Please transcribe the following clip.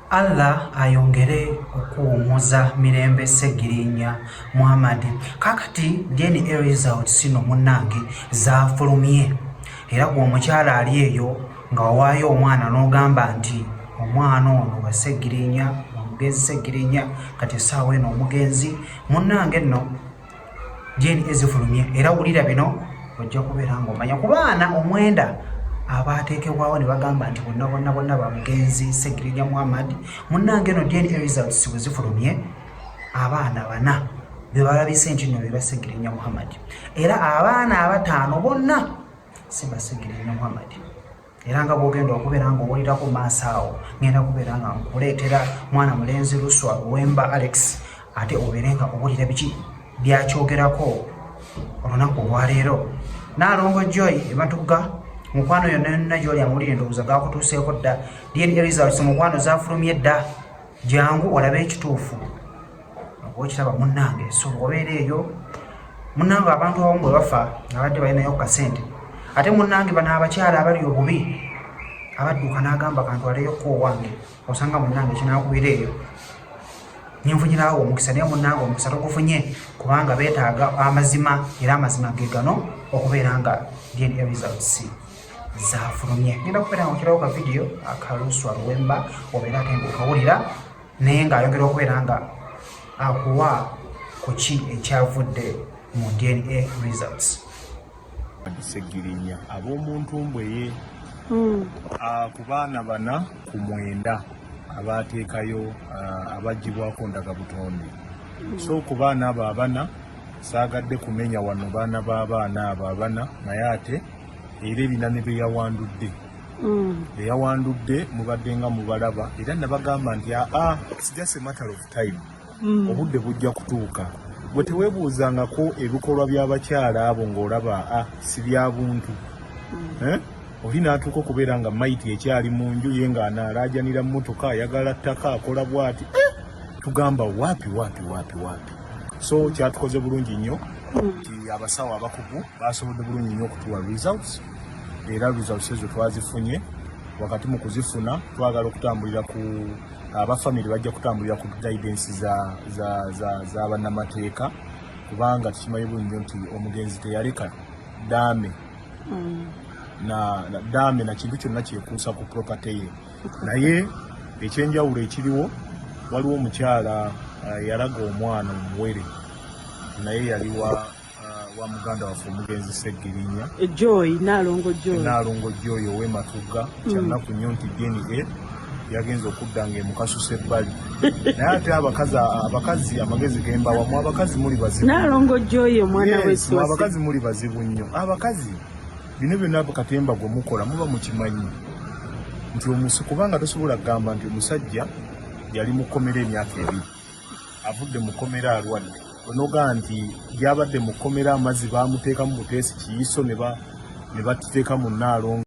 Allah ayongere okuwumuza Mirembe Sseggirinya Muhammad. Kakati DNA results sino munnange zafulumye era gwe omukyala ali eyo nga wawaayo omwana n'ogamba nti omwana ono wa Sseggirinya omugenzi Sseggirinya kati essaawa eno omugenzi munnange nno DNA zifulumye era wulira bino ojja kubeera ng'omanya ku baana omwenda abateekebwawo ne bagamba nti bonna ba mugenzi Sseggirinya Muhammad. Munnange no DNA results bwe zifulumye abaana 4 be balabise nti nno be ba Sseggirinya Muhammad era abaana abataano bonna si ba Sseggirinya Muhammad. Era nga bwogenda okubeera ng'owulirako maaso awo ngenda kubeera nga nkuleetera mwana mulenzi Luswa Luwemba Alex ate obeere nga owulira biki byakyogerako olunaku olwaleero. Naalongo Joy Ematugga mukwano yonna gy'oli amawulire ndowooza gaakutuuseeko dda. DNA results mukwano zaafulumye dda, jangu olabe ekituufu okiraba munnange. So obeera eyo munnange, abantu abamu bwe bafa nga badde balinayo ku kasente, ate munnange bano abakyala abali obubi abadduka n'agamba kantwaleyoko owange, osanga munnange kinaakubira eyo nyinfunyirawo omukisa. Naye munnange omukisa togufunye kubanga beetaaga amazima, era amazima ge gano okubeera nga DNA results zafulumye. Ngenda kubeera nga nkirawo ka video aka Luswa Luwemba obeera ate ng'okawulira naye ng'ayongera okubeera nga akuwa ku ki ekyavudde mu DNA results. Sseggirinya ab'omuntu mbweye ku baana 4 ku 9 abateekayo abaggyibwako ndagabutonde. So ku baana abo 4 saagadde kumenya wano baana b'abaana abo 4 naye ate era ebinane bye yawandudde eyawandudde mubadde nga mubalaba era nabagamba nti it's just a matter of time, obudde bujja kutuuka. Bwe teweebuuzangako ebikolwa by'abakyala abo ng'olaba si bya buntu, oli n'atuuka okubeera nga maiti ekyali mu nju ye ng'anaalaajanira mmotoka ayagala ttaka akola bw'ati, tugamba waapi. So kyatukoze bulungi nnyo nti abasawo abakugu basobodde bulungi nnyo okutuwa results, era results ezo twazifunye. Wakati mu kuzifuna twagala okutambulira ku abafamily bajja kutambulira ku guidance za bannamateeka, kubanga tukimanyi bulungi nti omugenzi teyaleka ddaame na kintu kyonna kyekuusa ku property ye. Naye ekyenjawulo ekiriwo, waliwo omukyala yalaga omwana omuwere naye yali wa muganda waffe omugenzi Sseggirinya Naalongo Joy ow'Ematugga. Kyannaku nnyo nti DNA yagenza okudda ng'emukasusa ebbali naye ate abakazi amagezi gemba wamu, abakazi muli bazibu. Naalongo Joy omwana w'Eswasi, abakazi muli bazibu nnyo. Abakazi bino byonna Katemba gwe mukola muba mukimanyi nti kubanga tosobola kugamba nti omusajja yali mukomera emyaka 2 avudde mukomera alwadde, onoga nti gyabadde mukomera amazzi baamuteekamu buteesi kiyiso ne bateeka mu Naalongo.